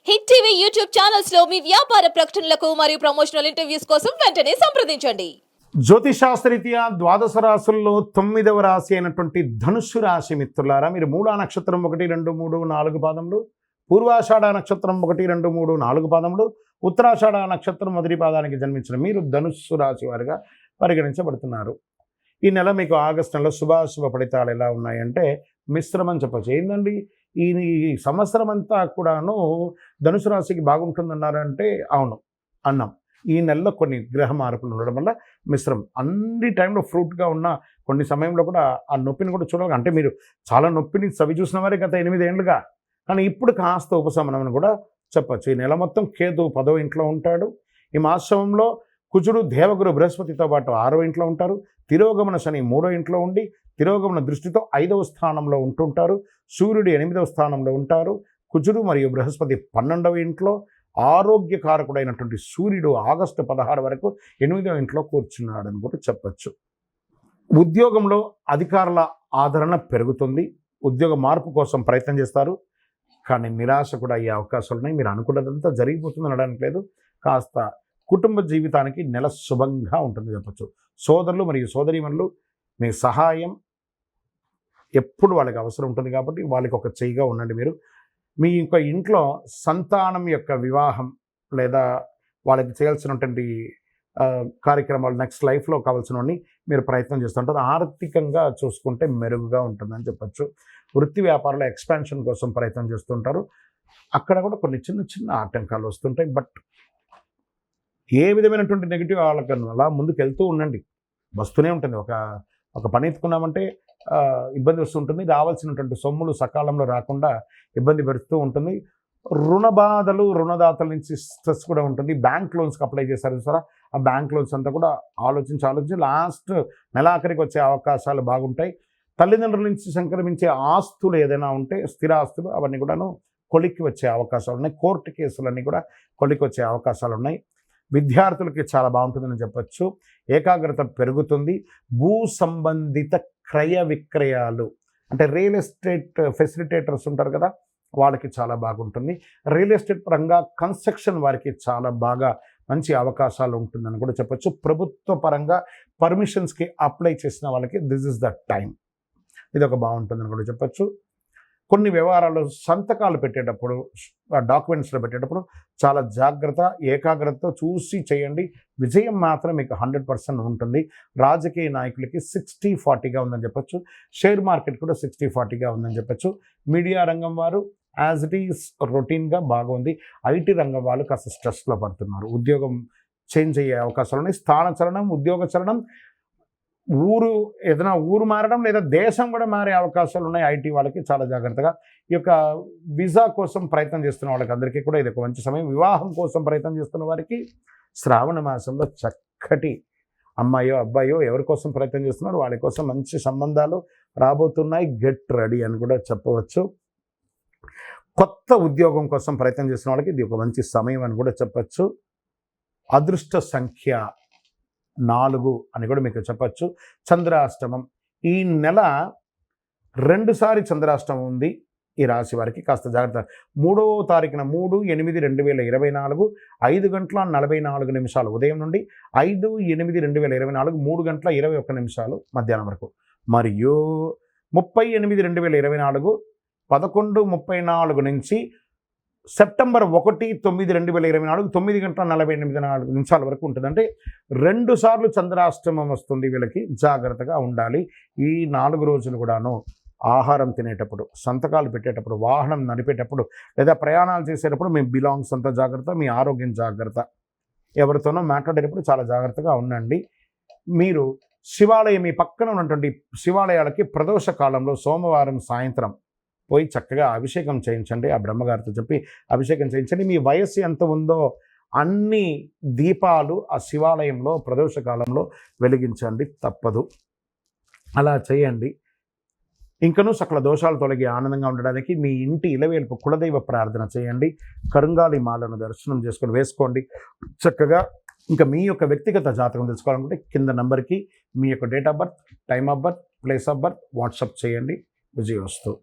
Hit TV YouTube channels లో మీ వ్యాపార ప్రకటనలకు మరియు ప్రమోషనల్ ఇంటర్వ్యూస్ కోసం వెంటనే సంప్రదించండి. జ్యోతిషాస్త్రరీత్యా ద్వాదశ రాశుల్లో 9వ రాశి అయినటువంటి ధనుస్సు రాశి మిత్రులారా, మీరు మూలా నక్షత్రం 1, 2, 3, 4 పాదములు, పూర్వాషాఢ నక్షత్రం 1, 2, 3, 4 పాదములు, ఉత్తరాషాఢ నక్షత్రం మొదటి పాదానికి జన్మించిన మీరు ధనుస్సు రాశి వారిగా పరిగణించబడుతున్నారు. ఈ నెల మీకు ఆగస్టు నెలలో శుభాశుభ ఫలితాలు ఎలా ఉన్నాయంటే మిశ్రమం చెప్పచ్చు. ఏంటండి ఈ సంవత్సరం అంతా కూడాను ధనుసు రాశికి బాగుంటుందన్నారంటే అవును అన్నాం. ఈ నెలలో కొన్ని గ్రహ మార్పులు ఉండడం వల్ల మిశ్రమం. అన్ని టైంలో ఫ్రూట్గా ఉన్న కొన్ని సమయంలో కూడా ఆ నొప్పిని కూడా చూడాలి. అంటే మీరు చాలా నొప్పిని చవి చూసిన వారే గత 8 ఏళ్ళుగా, కానీ ఇప్పుడు కాస్త ఉపశమనం అని కూడా చెప్పచ్చు. ఈ నెల మొత్తం కేతు 10వ ఇంట్లో ఉంటాడు. ఈ మాసంలో కుజుడు దేవగురు బృహస్పతితో పాటు 6వ ఇంట్లో ఉంటారు. తిరోగమన శని 3వ ఇంట్లో ఉండి తిరోగమన దృష్టితో 5వ స్థానంలో ఉంటుంటారు. సూర్యుడు 8వ స్థానంలో ఉంటారు. కుజుడు మరియు బృహస్పతి 12వ ఇంట్లో, ఆరోగ్యకారకుడైనటువంటి సూర్యుడు ఆగస్టు 16 వరకు 8వ ఇంట్లో కూర్చున్నాడని కూడా చెప్పచ్చు. ఉద్యోగంలో అధికారుల ఆదరణ పెరుగుతుంది. ఉద్యోగ మార్పు కోసం ప్రయత్నం చేస్తారు, కానీ నిరాశ కూడా అయ్యే అవకాశాలు ఉన్నాయి. మీరు అనుకున్నదంతా జరిగిపోతుంది అనడానికి లేదు. కాస్త కుటుంబ జీవితానికి నెల శుభంగా ఉంటుంది చెప్పచ్చు. సోదరులు మరియు సోదరీమణులు మీ సహాయం ఎప్పుడు వాళ్ళకి అవసరం ఉంటుంది కాబట్టి వాళ్ళకి ఒక చెయ్యిగా ఉండండి. మీరు మీ ఇంట్లో సంతానం యొక్క వివాహం లేదా వాళ్ళకి చేయాల్సినటువంటి కార్యక్రమాలు నెక్స్ట్ లైఫ్లో కావాల్సినవన్నీ మీరు ప్రయత్నం చేస్తుంటారు. ఆర్థికంగా చూసుకుంటే మెరుగుగా ఉంటుందని చెప్పచ్చు. వృత్తి వ్యాపారంలో ఎక్స్పాన్షన్ కోసం ప్రయత్నం చేస్తుంటారు. అక్కడ కూడా కొన్ని చిన్న చిన్న ఆటంకాలు వస్తుంటాయి. బట్ ఏ విధమైనటువంటి నెగిటివ్ ఆలోచన అలా ముందుకు వెళ్తూ ఉండండి. వస్తూనే ఉంటుంది. ఒక పని ఎత్తుకున్నామంటే ఇబ్బంది వస్తుంటుంది. రావాల్సినటువంటి సొమ్ములు సకాలంలో రాకుండా ఇబ్బంది పెడుతూ ఉంటుంది. రుణ బాధలు, రుణదాతల నుంచి స్ట్రెస్ కూడా ఉంటుంది. బ్యాంక్ లోన్స్కి అప్లై చేశారు సార్, ఆ బ్యాంక్ లోన్స్ అంతా కూడా ఆలోచించి లాస్ట్ నెలాఖరికి వచ్చే అవకాశాలు బాగుంటాయి. తల్లిదండ్రుల నుంచి సంక్రమించే ఆస్తులు ఏదైనా ఉంటే స్థిరాస్తులు అవన్నీ కూడాను కొలిక్కి వచ్చే అవకాశాలు ఉన్నాయి. కోర్టు కేసులన్నీ కూడా కొలిక్కి వచ్చే అవకాశాలు ఉన్నాయి. విద్యార్థులకి చాలా బాగుంటుందని చెప్పచ్చు. ఏకాగ్రత పెరుగుతుంది. భూ సంబంధిత క్రయ విక్రయాలు అంటే రియల్ ఎస్టేట్ ఫెసిలిటేటర్స్ ఉంటారు కదా, వాళ్ళకి చాలా బాగుంటుంది. రియల్ ఎస్టేట్ పరంగా కన్స్ట్రక్షన్ వారికి చాలా బాగా మంచి అవకాశాలు ఉంటుందని కూడా చెప్పచ్చు. ప్రభుత్వ పరంగా పర్మిషన్స్కి అప్లై చేసిన వాళ్ళకి దిస్ ఇస్ ద టైం. ఇది ఒక బాగుంటుందని కూడా చెప్పచ్చు. కొన్ని వ్యవహారాలు సంతకాలు పెట్టేటప్పుడు, డాక్యుమెంట్స్లో పెట్టేటప్పుడు చాలా జాగ్రత్త, ఏకాగ్రతతో చూసి చేయండి. విజయం మాత్రం మీకు 100% ఉంటుంది. రాజకీయ నాయకులకి 60-40గా ఉందని చెప్పచ్చు. షేర్ మార్కెట్ కూడా 60-40గా ఉందని చెప్పచ్చు. మీడియా రంగం వారు యాజ్ ఇట్ ఈస్ రొటీన్గా బాగుంది. ఐటీ రంగం వాళ్ళు కాస్త స్ట్రెస్లో పడుతున్నారు. ఉద్యోగం చేంజ్ అయ్యే అవకాశాలు ఉన్నాయి. స్థాన చలనం, ఉద్యోగ చలనం, ఏదైనా ఊరు మారడం లేదా దేశం కూడా మారే అవకాశాలు ఉన్నాయి. ఐటీ వాళ్ళకి చాలా జాగ్రత్తగా. ఈ యొక్క వీసా కోసం ప్రయత్నం చేస్తున్న వాళ్ళకి అందరికీ కూడా ఇది ఒక మంచి సమయం. వివాహం కోసం ప్రయత్నం చేస్తున్న వారికి శ్రావణ మాసంలో చక్కటి అమ్మాయో అబ్బాయో ఎవరి కోసం ప్రయత్నం చేస్తున్నారు వాళ్ళ కోసం మంచి సంబంధాలు రాబోతున్నాయి. గెట్ రెడీ అని కూడా చెప్పవచ్చు. కొత్త ఉద్యోగం కోసం ప్రయత్నం చేస్తున్న వాళ్ళకి ఇది ఒక మంచి సమయం అని కూడా చెప్పచ్చు. అదృష్ట సంఖ్య 4 అని కూడా మీకు చెప్పచ్చు. చంద్రాష్టమం ఈ నెల 2 సారి చంద్రాష్టమం ఉంది ఈ రాశి వారికి. కాస్త జాగ్రత్త. 3వ తారీఖున 3/8/2024 5:44 ఉదయం నుండి 5/8/2024 3:21 మధ్యాహ్నం వరకు, మరియు 30/8/2024 11:34 నుంచి సెప్టెంబర్ 1/9/2024 9:48 వరకు ఉంటుంది. అంటే 2 సార్లు చంద్రాష్టమం వస్తుంది వీళ్ళకి. జాగ్రత్తగా ఉండాలి. ఈ 4 రోజులు కూడాను ఆహారం తినేటప్పుడు, సంతకాలు పెట్టేటప్పుడు, వాహనం నడిపేటప్పుడు లేదా ప్రయాణాలు చేసేటప్పుడు మీ బిలాంగ్స్ అంతా జాగ్రత్త, మీ ఆరోగ్యం జాగ్రత్త. ఎవరితోనో మాట్లాడేటప్పుడు చాలా జాగ్రత్తగా ఉండండి. మీరు శివాలయం, మీ పక్కన ఉన్నటువంటి శివాలయాలకి ప్రదోష కాలంలో సోమవారం సాయంత్రం పోయి చక్కగా అభిషేకం చేయించండి. ఆ బ్రహ్మగారితో చెప్పి అభిషేకం చేయించండి. మీ వయస్సు ఎంత ఉందో అన్ని దీపాలు ఆ శివాలయంలో ప్రదోషకాలంలో వెలిగించండి, తప్పదు. అలా చేయండి. ఇంకనూ సకల దోషాలు తొలగి ఆనందంగా ఉండడానికి మీ ఇంటి ఇలవేల్పు కులదైవ ప్రార్థన చేయండి. కరుంగాలి మాలను దర్శనం చేసుకొని వేసుకోండి చక్కగా. ఇంకా మీ యొక్క వ్యక్తిగత జాతకం తెలుసుకోవాలనుకుంటే కింద నంబర్కి మీ యొక్క date of birth, time of birth, place of birth WhatsApp చేయండి. విజయోస్తు.